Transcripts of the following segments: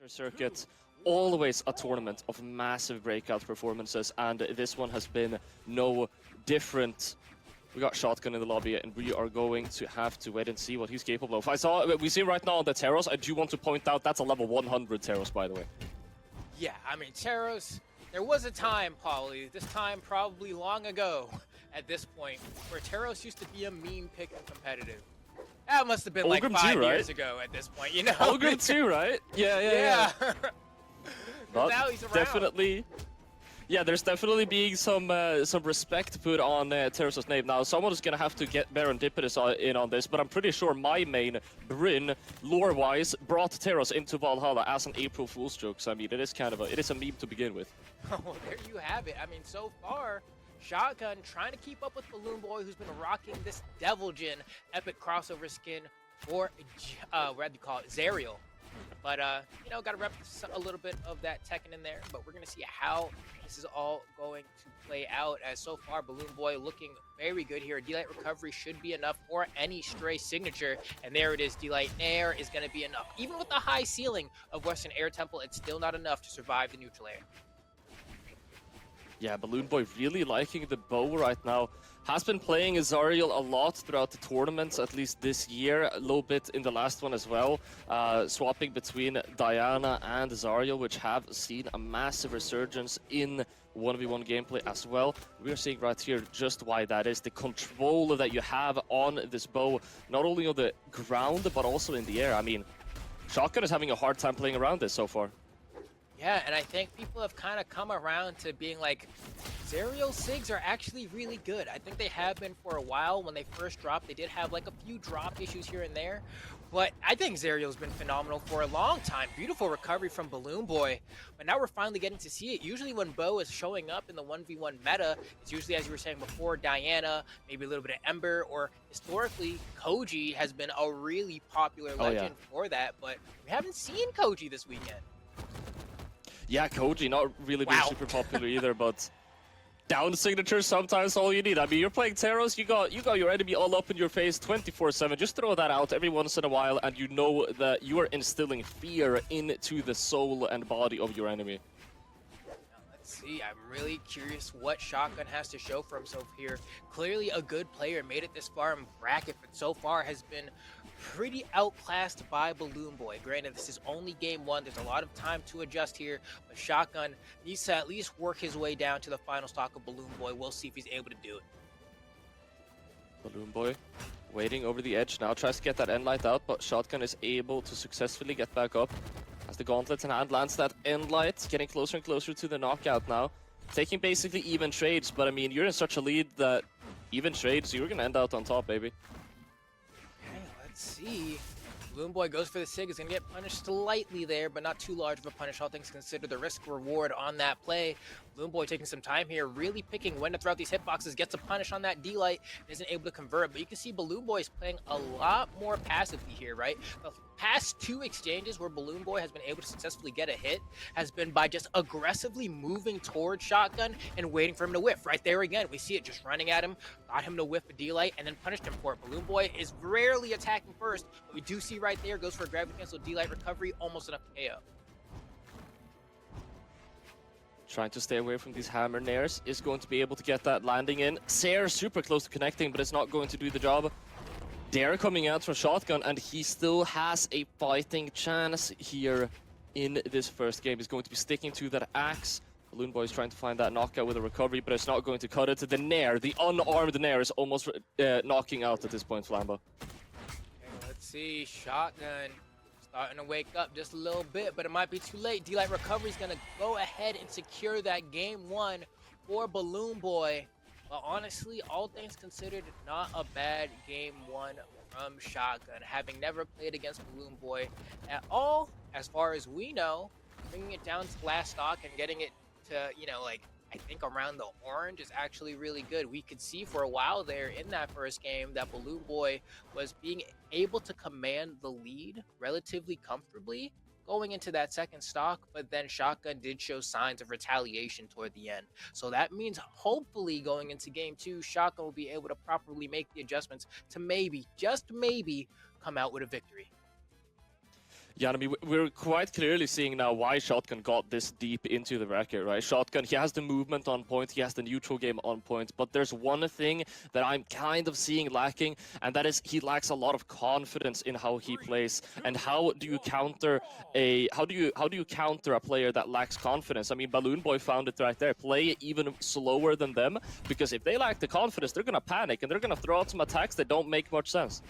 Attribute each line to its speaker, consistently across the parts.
Speaker 1: circuit, always a tournament of massive breakout performances, and this one has been no different. We got Shotgun in the lobby, and we are going to have to wait and see what he's capable of. We see right now on the Teros, I do want to point out that's a level 100 Teros, by the way.
Speaker 2: Yeah, I mean, Teros, there was a time, Paulie, this time probably long ago at this point, where Teros used to be a meme pick and competitive. That must have been like 5 years ago at this point, you know?
Speaker 1: Ulgrim too, right? Yeah. But
Speaker 2: now he's around.
Speaker 1: Definitely. Yeah, there's definitely being some respect put on Teros' name. Now, someone is going to have to get Baron Dipidus in on this, but I'm pretty sure my main, Bryn, lore-wise, brought Teros into Brawlhalla as an April Fool's joke. So, I mean, it is a meme to begin with.
Speaker 2: Oh, well, there you have it. I mean, so far, Shotgun trying to keep up with BalloonBoy, who's been rocking this Devil Jin epic crossover skin for, what do you call it, Zerial. But, you know, got to rep a little bit of that Tekken in there. But we're going to see how this is all going to play out. As so far, BalloonBoy looking very good here. D-Light recovery should be enough for any stray signature. And there it is. D-Light Air is going to be enough. Even with the high ceiling of Western Air Temple, it's still not enough to survive the neutral air.
Speaker 1: Yeah, BalloonBoy really liking the bow right now. Has been playing Zariel a lot throughout the tournaments, at least this year, a little bit in the last one as well. Swapping between Diana and Zariel, which have seen a massive resurgence in 1v1 gameplay as well. We are seeing right here just why that is. The control that you have on this bow, not only on the ground, but also in the air. I mean, Shotgun is having a hard time playing around this so far.
Speaker 2: Yeah, and I think people have kind of come around to being like, Zerial Sigs are actually really good. I think they have been for a while. When they first dropped, they did have like a few drop issues here and there. But I think Zerial's been phenomenal for a long time. Beautiful recovery from BalloonBoy. But now we're finally getting to see it. Usually when Bo is showing up in the 1v1 meta, it's usually, as you were saying before, Diana, maybe a little bit of Ember, or historically, Koji has been a really popular legend for that. But we haven't seen Koji this weekend.
Speaker 1: Yeah, Koji, not really being super popular either, but down signature sometimes all you need. I mean, you're playing Teros, you got your enemy all up in your face 24/7. Just throw that out every once in a while, and you know that you are instilling fear into the soul and body of your enemy.
Speaker 2: Let's see, I'm really curious what Shotgun has to show for himself here. Clearly a good player, made it this far in bracket, but so far has been pretty outclassed by BalloonBoy. Granted, this is only game one. There's a lot of time to adjust here, but Shotgun needs to at least work his way down to the final stock of BalloonBoy. We'll see if he's able to do it.
Speaker 1: BalloonBoy waiting over the edge now, tries to get that end light out, but Shotgun is able to successfully get back up. As the gauntlet in hand lands that end light, getting closer and closer to the knockout now. Taking basically even trades, but I mean, you're in such a lead that even trades, you're gonna end out on top, baby.
Speaker 2: Let's see. BalloonBoy goes for the Sig, is going to get punished slightly there, but not too large of a punish. All things considered, the risk reward on that play. BalloonBoy taking some time here, really picking when to throw out these hitboxes, gets a punish on that D-Light, isn't able to convert, but you can see BalloonBoy is playing a lot more passively here, right? The past two exchanges where BalloonBoy has been able to successfully get a hit has been by just aggressively moving towards Shotgun and waiting for him to whiff. Right there again, we see it just running at him, got him to whiff a D-Light, and then punished him for it. BalloonBoy is rarely attacking first, but we do see right there, goes for a gravity cancel D-Light recovery, almost enough to KO.
Speaker 1: Trying to stay away from these hammer nairs, is going to be able to get that landing in. Sair super close to connecting, but it's not going to do the job. Dare coming out from Shotgun, and he still has a fighting chance here in this first game. He's going to be sticking to that axe. BalloonBoy is trying to find that knockout with a recovery, but it's not going to cut it. The Nair, the unarmed Nair, is almost knocking out at this point, Flambo.
Speaker 2: Okay, let's see, Shotgun starting to wake up just a little bit, but it might be too late. D-Light recovery is going to go ahead and secure that game one for BalloonBoy. But honestly, all things considered, not a bad game one from Shotgun. Having never played against BalloonBoy at all, as far as we know, bringing it down to last stock and getting it to, you know, like, I think around the orange is actually really good. We could see for a while there in that first game that BalloonBoy was being able to command the lead relatively comfortably going into that second stock, but then Shotgun did show signs of retaliation toward the end. So that means hopefully going into game two, Shotgun will be able to properly make the adjustments to maybe, just maybe, come out with a victory.
Speaker 1: Yeah, I mean, we're quite clearly seeing now why Shotgun got this deep into the bracket, right? Shotgun, he has the movement on point, he has the neutral game on point, but there's one thing that I'm kind of seeing lacking, and that is he lacks a lot of confidence in how he plays. And how do you counter a player that lacks confidence? I mean, BalloonBoy found it right there. Play even slower than them, because if they lack the confidence, they're gonna panic and they're gonna throw out some attacks that don't make much sense.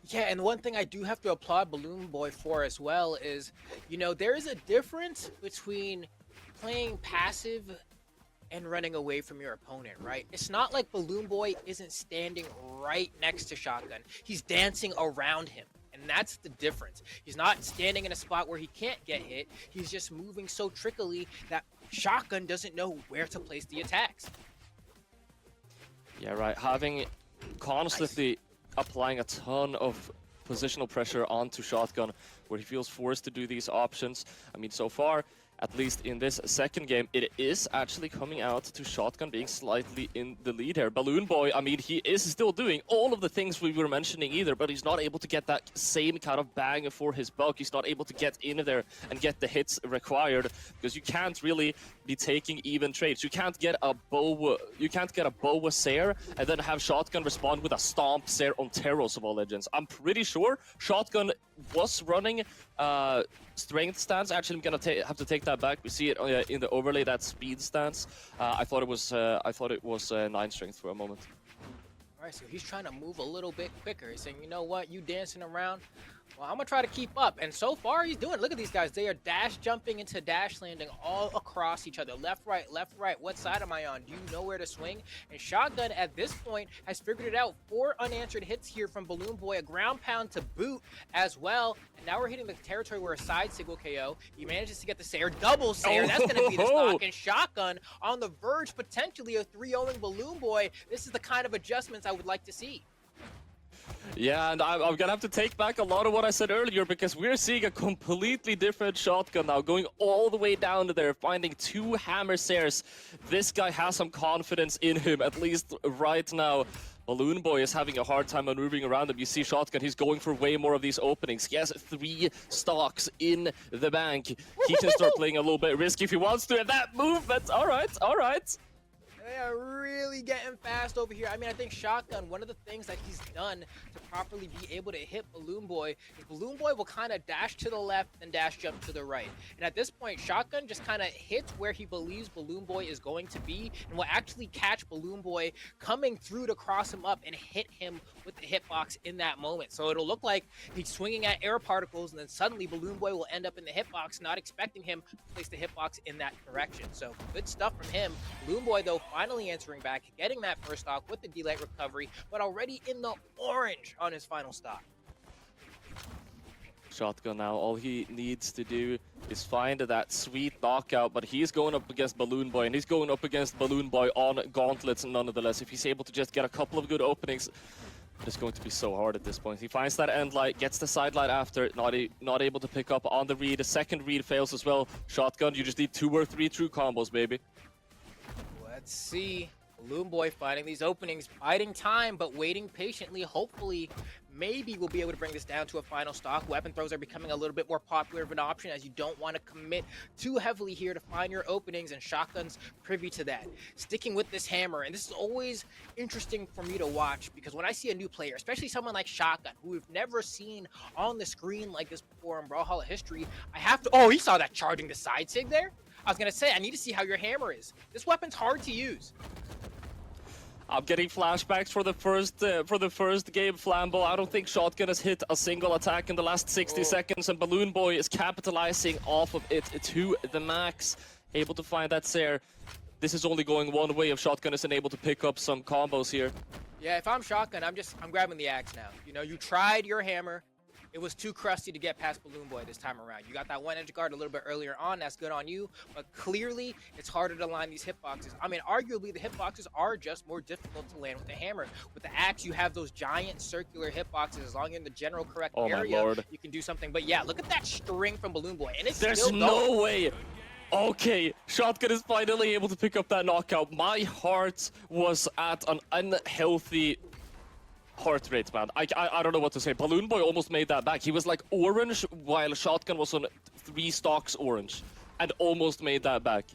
Speaker 2: Yeah, and one thing I do have to applaud BalloonBoy for as well is, you know, there is a difference between playing passive and running away from your opponent, right? It's not like BalloonBoy isn't standing right next to Shotgun. He's dancing around him. And that's the difference. He's not standing in a spot where he can't get hit. He's just moving so trickily that Shotgun doesn't know where to place the attacks.
Speaker 1: Yeah, right. Having constantly applying a ton of positional pressure onto Shotgun, where he feels forced to do these options. I mean, so far, at least in this second game, it is actually coming out to Shotgun being slightly in the lead here. BalloonBoy, I mean, he is still doing all of the things we were mentioning either, but he's not able to get that same kind of bang for his buck. He's not able to get in there and get the hits required, because you can't really be taking even trades. You can't get a bow Sair and then have Shotgun respond with a stomp Sair on Teros of all legends. I'm pretty sure Shotgun was running strength stance. Actually, I'm gonna have to take that back. We see it in the overlay, that speed stance. I thought it was 9 strength for a moment.
Speaker 2: All right, so he's trying to move a little bit quicker. He's saying, you know what, you dancing around, well, I'm gonna try to keep up. And so far he's doing it. Look at these guys. They are dash jumping into dash landing all across each other. Left, right, left, right. What side am I on? Do you know where to swing? And Shotgun at this point has figured it out. 4 unanswered hits here from BalloonBoy, a ground pound to boot as well. And now we're hitting the territory where a side single KO. He manages to get the Sair, double Sair. That's gonna be the stock. And Shotgun on the verge potentially of 3-0ing BalloonBoy. This is the kind of adjustments I would like to see.
Speaker 1: Yeah, and I'm gonna have to take back a lot of what I said earlier, because we're seeing a completely different Shotgun now, going all the way down to there, finding 2 hammer Sairs. This guy has some confidence in him, at least right now. BalloonBoy is having a hard time maneuvering around him. You see Shotgun, he's going for way more of these openings. He has 3 stocks in the bank. He can start playing a little bit risky if he wants to, and that movement, all right.
Speaker 2: They are really getting fast over here. I mean, I think Shotgun, one of the things that he's done to properly be able to hit BalloonBoy is BalloonBoy will kind of dash to the left and dash jump to the right. And at this point, Shotgun just kind of hits where he believes BalloonBoy is going to be and will actually catch BalloonBoy coming through to cross him up and hit him with the hitbox in that moment. So it'll look like he's swinging at air particles, and then suddenly BalloonBoy will end up in the hitbox, not expecting him to place the hitbox in that direction. So good stuff from him. BalloonBoy, though, finally answering back, getting that first stock with the D-Light recovery, but already in the orange on his final stock.
Speaker 1: Shotgun now, all he needs to do is find that sweet knockout, but he's going up against BalloonBoy, and he's going up against BalloonBoy on gauntlets nonetheless. If he's able to just get a couple of good openings, it's going to be so hard at this point. He finds that end light, gets the side light after, not able to pick up on the read. The second read fails as well. Shotgun, you just need 2 or 3 true combos, baby.
Speaker 2: Let's see. BalloonBoy finding these openings, biding time, but waiting patiently. Hopefully, maybe we'll be able to bring this down to a final stock. Weapon throws are becoming a little bit more popular of an option, as you don't want to commit too heavily here to find your openings, and Shotgun's privy to that. Sticking with this hammer, and this is always interesting for me to watch, because when I see a new player, especially someone like Shotgun, who we've never seen on the screen like this before in Brawlhalla history, I have to... Oh, he saw that charging the side sig there? I was going to say, I need to see how your hammer is. This weapon's hard to use.
Speaker 1: I'm getting flashbacks for the first game, Flambo. I don't think Shotgun has hit a single attack in the last 60 seconds, and BalloonBoy is capitalizing off of it to the max. Able to find that Sair. This is only going one way if Shotgun isn't able to pick up some combos here.
Speaker 2: Yeah, if I'm Shotgun, I'm grabbing the axe now. You know, you tried your hammer. It was too crusty to get past BalloonBoy this time around. You got that one edge guard a little bit earlier on. That's good on you. But clearly, it's harder to line these hitboxes. I mean, arguably, the hitboxes are just more difficult to land with the hammer. With the axe, you have those giant circular hitboxes. As long as you're in the general correct area, you can do something. But yeah, look at that string from BalloonBoy. And it's
Speaker 1: There's no way. Okay, Shotgun is finally able to pick up that knockout. My heart was at an unhealthy heart rate, man. I don't know what to say. BalloonBoy almost made that back. He was like orange while Shotgun was on 3 stocks orange and almost made that back.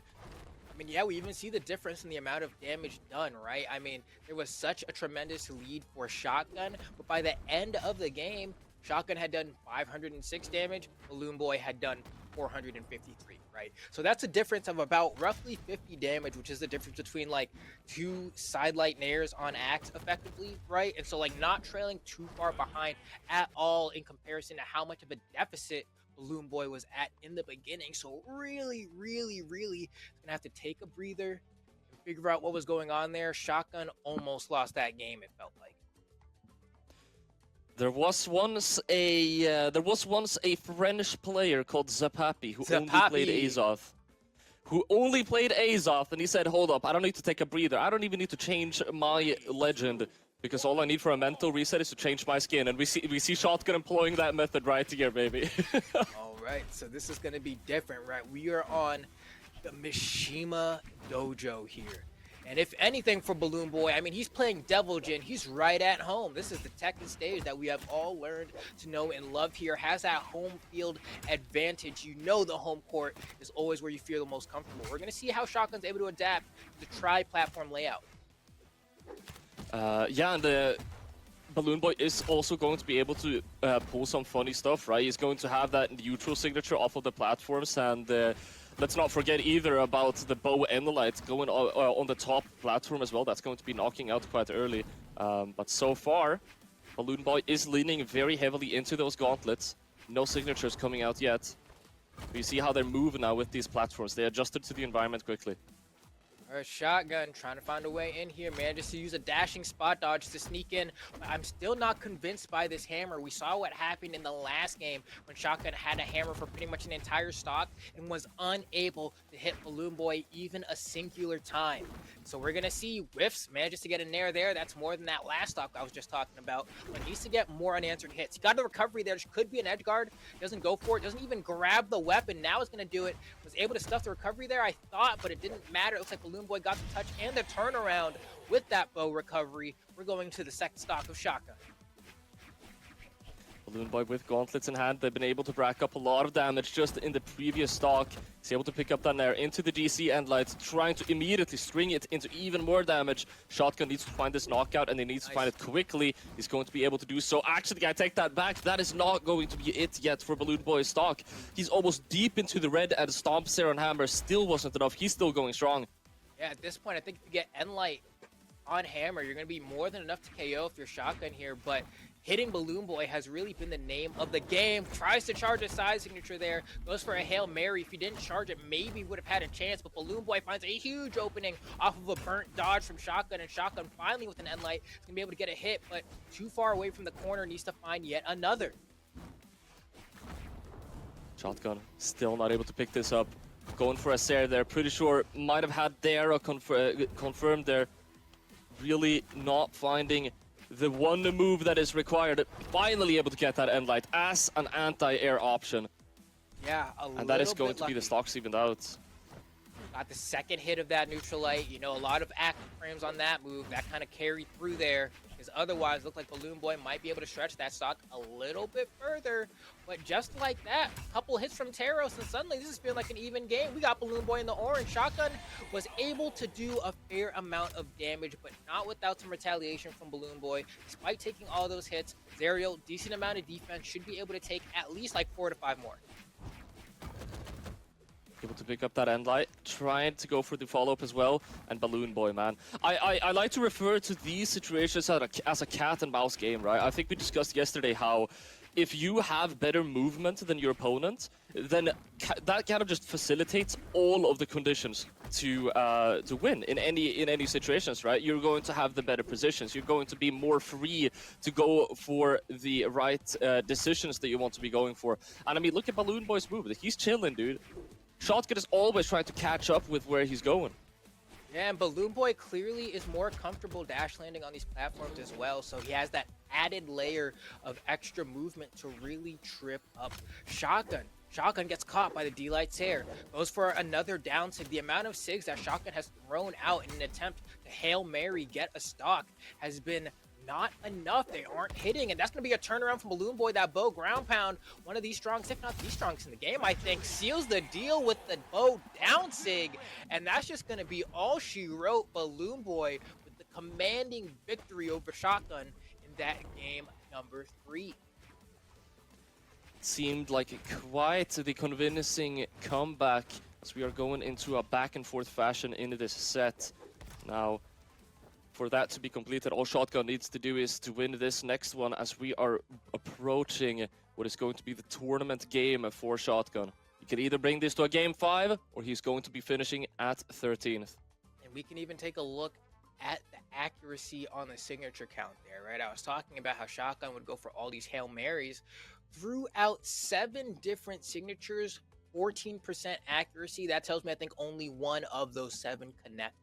Speaker 2: I mean, yeah, we even see the difference in the amount of damage done, right? I mean, there was such a tremendous lead for Shotgun, but by the end of the game, Shotgun had done 506 damage, BalloonBoy had done 453, right? So that's a difference of about roughly 50 damage, which is the difference between like 2 sidelight nairs on Axe effectively, right? And so like not trailing too far behind at all in comparison to how much of a deficit BalloonBoy was at in the beginning. So really gonna have to take a breather and figure out what was going on there. Shotgun almost lost that game, it felt like.
Speaker 1: There was once a French player called Zapapi who only played Azoth. Who only played Azoth, and he said, hold up, I don't need to take a breather. I don't even need to change my legend, because all I need for a mental reset is to change my skin. And we see Shotgun employing that method right here, baby.
Speaker 2: All right, so this is gonna be different, right? We are on the Mishima Dojo here. And if anything for BalloonBoy, I mean, he's playing Devil Jin. He's right at home. This is the Tekken stage that we have all learned to know and love here. Has that home field advantage. You know the home court is always where you feel the most comfortable. We're going to see how Shotgun's able to adapt to the tri-platform layout.
Speaker 1: Yeah, and the BalloonBoy is also going to be able to pull some funny stuff, right? He's going to have that neutral signature off of the platforms, and let's not forget either about the bow and the light going on the top platform as well. That's going to be knocking out quite early. But so far, BalloonBoy is leaning very heavily into those gauntlets. No signatures coming out yet. You see how they're moving now with these platforms. They adjusted to the environment quickly.
Speaker 2: Shotgun trying to find a way in here, manages to use a dashing spot dodge to sneak in. But I'm still not convinced by this hammer. We saw what happened in the last game when Shotgun had a hammer for pretty much an entire stock and was unable to hit BalloonBoy even a singular time. So we're gonna see whiffs, manages to get a nair there. That's more than that last stock I was just talking about. But needs to get more unanswered hits. He got the recovery there, could be an edge guard. Doesn't go for it, doesn't even grab the weapon. Now is gonna do it. Was able to stuff the recovery there, I thought, but it didn't matter. It looks like BalloonBoy got the touch and the turnaround with that bow recovery. We're going to the second stock of Shotgun.
Speaker 1: BalloonBoy with gauntlets in hand, they've been able to rack up a lot of damage just in the previous stock. He's able to pick up that nair into the GC and lights, trying to immediately string it into even more damage. Shotgun needs to find this knockout, and he needs to find it quickly. He's going to be able to do so. Actually, I take that back. That is not going to be it yet for BalloonBoy's stock. He's almost deep into the red, and stomps there on hammer still wasn't enough. He's still going strong.
Speaker 2: Yeah, at this point, I think if you get Enlight on hammer, you're going to be more than enough to KO if you're Shotgun here, but hitting BalloonBoy has really been the name of the game. Tries to charge a side signature there, goes for a Hail Mary. If he didn't charge it, maybe would have had a chance, but BalloonBoy finds a huge opening off of a burnt dodge from Shotgun, and Shotgun finally with an Enlight is going to be able to get a hit, but too far away from the corner, needs to find yet another.
Speaker 1: Shotgun still not able to pick this up. Going for a Sair there, pretty sure might have had Dara confirmed there. Really not finding the one move that is required. Finally able to get that Endlight as an anti-air option.
Speaker 2: Yeah,
Speaker 1: and that is going to be the stocks evened out.
Speaker 2: Got the second hit of that neutral light. You know, a lot of active frames on that move. That kind of carried through there. Because otherwise, looked like BalloonBoy might be able to stretch that stock a little bit further. But just like that, a couple hits from Taros, and suddenly this is feeling like an even game. We got BalloonBoy in the orange. Shotgun was able to do a fair amount of damage, but not without some retaliation from BalloonBoy. Despite taking all those hits, Zerial, decent amount of defense, should be able to take at least like 4 to 5 more.
Speaker 1: Able to pick up that Endlight, trying to go for the follow-up as well, and BalloonBoy, man. I like to refer to these situations as a cat and mouse game, right? I think we discussed yesterday how if you have better movement than your opponent, then that kind of just facilitates all of the conditions to win in any situations, right? You're going to have the better positions. You're going to be more free to go for the right decisions that you want to be going for. And I mean, look at BalloonBoy's move. He's chilling, dude. Shotgun is always trying to catch up with where he's going.
Speaker 2: Yeah, and BalloonBoy clearly is more comfortable dash landing on these platforms as well, so he has that added layer of extra movement to really trip up Shotgun. Shotgun gets caught by the D-Light Sair, goes for another down sig. The amount of SIGs that Shotgun has thrown out in an attempt to Hail Mary get a stock has been not enough. They aren't hitting, and that's going to be a turnaround from BalloonBoy. That bow ground pound, one of these strongest, if not the strongest in the game, I think, seals the deal with the bow down sig, and that's just going to be all she wrote. BalloonBoy with the commanding victory over Shotgun in that game number 3.
Speaker 1: Seemed like quite the convincing comeback as we are going into a back and forth fashion into this set. Now, for that to be completed, all Shotgun needs to do is to win this next one as we are approaching what is going to be the tournament game for Shotgun. He can either bring this to a game 5 or he's going to be finishing at 13th.
Speaker 2: And we can even take a look at the accuracy on the signature count there, right? I was talking about how Shotgun would go for all these Hail Marys. Throughout 7 different signatures, 14% accuracy. That tells me I think only one of those 7 connected.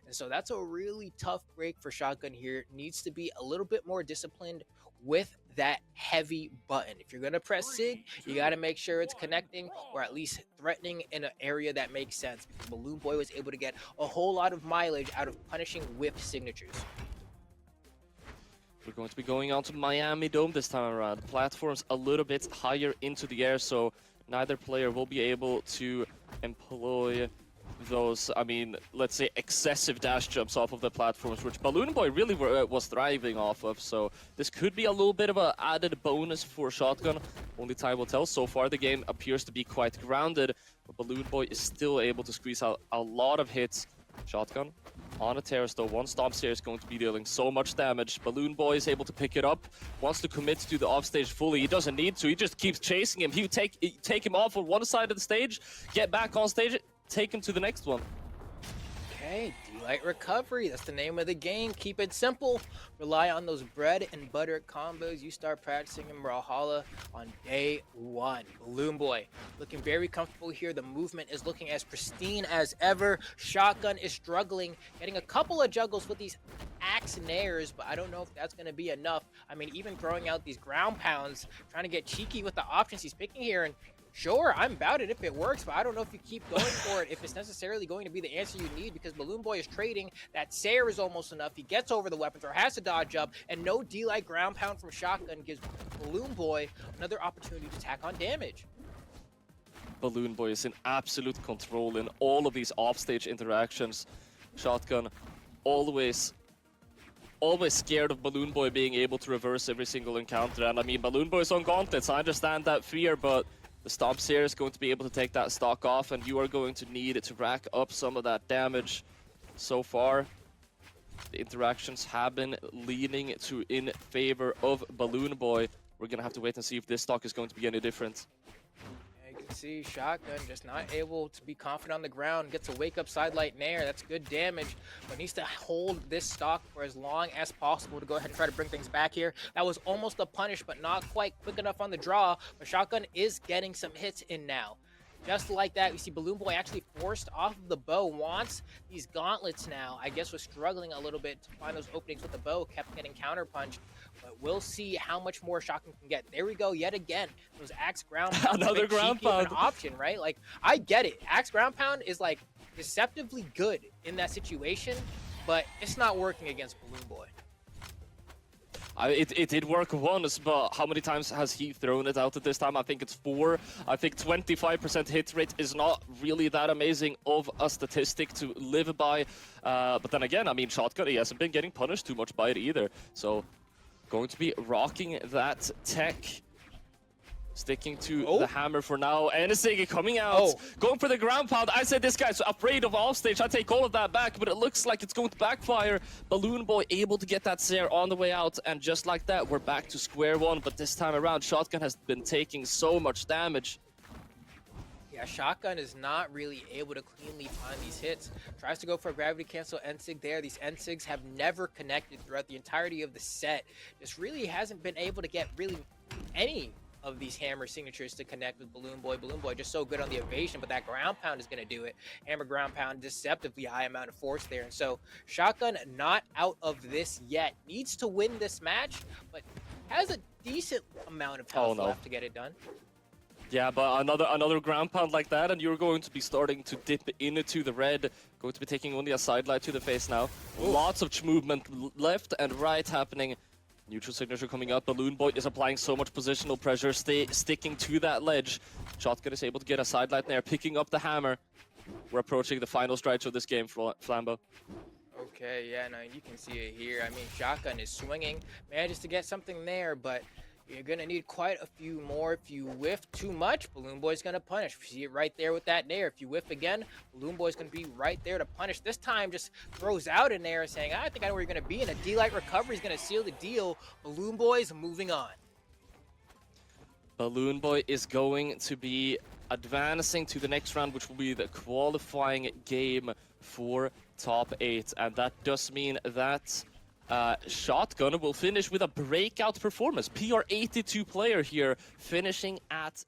Speaker 2: And so that's a really tough break for Shotgun here. Needs to be a little bit more disciplined with that heavy button. If you're going to press SIG, you got to make sure it's connecting or at least threatening in an area that makes sense. BalloonBoy was able to get a whole lot of mileage out of punishing whiff signatures.
Speaker 1: We're going to be going on to Miami Dome this time around. The platform's a little bit higher into the air, so neither player will be able to employ those, I mean, let's say excessive dash jumps off of the platforms, which BalloonBoy really was thriving off of. So this could be a little bit of an added bonus for Shotgun. Only time will tell. So far the game appears to be quite grounded, but BalloonBoy is still able to squeeze out a lot of hits. Shotgun on a terrace though. One stomp here is going to be dealing so much damage. BalloonBoy is able to pick it up, wants to commit to the offstage fully. He doesn't need to, he just keeps chasing him. He would take him off on one side of the stage, get back on stage, take him to the next one.
Speaker 2: Okay, D-Light Recovery, that's the name of the game. Keep it simple. Rely on those bread and butter combos. You start practicing in Brawlhalla on day 1. BalloonBoy looking very comfortable here. The movement is looking as pristine as ever. Shotgun is struggling, getting a couple of juggles with these axe nairs, but I don't know if that's going to be enough. I mean, even throwing out these ground pounds, trying to get cheeky with the options he's picking here, and sure, I'm about it if it works, but I don't know if you keep going for it, if it's necessarily going to be the answer you need, because BalloonBoy is trading. That Sayer is almost enough. He gets over the weapon throw, has to dodge up, and no D-Light ground pound from Shotgun gives BalloonBoy another opportunity to tack on damage.
Speaker 1: BalloonBoy is in absolute control in all of these offstage interactions. Shotgun always scared of BalloonBoy being able to reverse every single encounter. And I mean, BalloonBoy is on gauntlets, I understand that fear, but the Stomps here is going to be able to take that stock off, and you are going to need to rack up some of that damage. So far, the interactions have been leaning in favor of BalloonBoy. We're going to have to wait and see if this stock is going to be any different.
Speaker 2: You can see Shotgun just not able to be confident on the ground. Gets a wake-up sidelight nair. That's good damage, but needs to hold this stock for as long as possible to go ahead and try to bring things back here. That was almost a punish, but not quite quick enough on the draw. But Shotgun is getting some hits in now. Just like that, we see BalloonBoy actually forced off of the bow, wants these gauntlets now. I guess was struggling a little bit to find those openings with the bow, kept getting counterpunched. But we'll see how much more Shotgun can get. There we go, yet again. Those axe ground pound.
Speaker 1: Another ground pound.
Speaker 2: An option, right? Like, I get it. Axe ground pound is like deceptively good in that situation, but it's not working against BalloonBoy.
Speaker 1: It did work once, but how many times has he thrown it out at this time? I think it's 4. I think 25% hit rate is not really that amazing of a statistic to live by. But then again, I mean, Shotgun, he hasn't been getting punished too much by it either. So, going to be rocking that tech. Sticking to the hammer for now. And Sigi coming out, going for the ground pound. I said this guy's afraid of offstage. I take all of that back, but it looks like it's going to backfire. BalloonBoy able to get that Sayer on the way out, and just like that, we're back to square one. But this time around, Shotgun has been taking so much damage.
Speaker 2: Yeah, Shotgun is not really able to cleanly find these hits. Tries to go for a gravity cancel N-Sig there. These N-Sigs have never connected throughout the entirety of the set. Just really hasn't been able to get really any of these hammer signatures to connect with BalloonBoy. BalloonBoy just so good on the evasion, but that ground pound is going to do it. Hammer ground pound, deceptively high amount of force there. And so Shotgun not out of this yet. Needs to win this match, but has a decent amount of health left to get it done.
Speaker 1: Yeah, but another ground pound like that, and you're going to be starting to dip into the red. Going to be taking only a sidelight to the face now. Ooh. Lots of movement left and right happening Neutral signature coming out. BalloonBoy is applying so much positional pressure, sticking to that ledge. Shotgun is able to get a sideline there, picking up the hammer. We're approaching the final stretch of this game, Flambo.
Speaker 2: Okay, yeah, no, you can see it here. I mean, Shotgun is swinging, manages to get something there, but you're going to need quite a few more. If you whiff too much, BalloonBoy's going to punish. See it right there with that nair. If you whiff again, BalloonBoy's going to be right there to punish. This time just throws out an nair saying, I think I know where you're going to be, and a D-Light recovery is going to seal the deal. BalloonBoy's moving on.
Speaker 1: BalloonBoy is going to be advancing to the next round, which will be the qualifying game for top 8. And that does mean that Shotgun will finish with a breakout performance. PR 82 player here, finishing at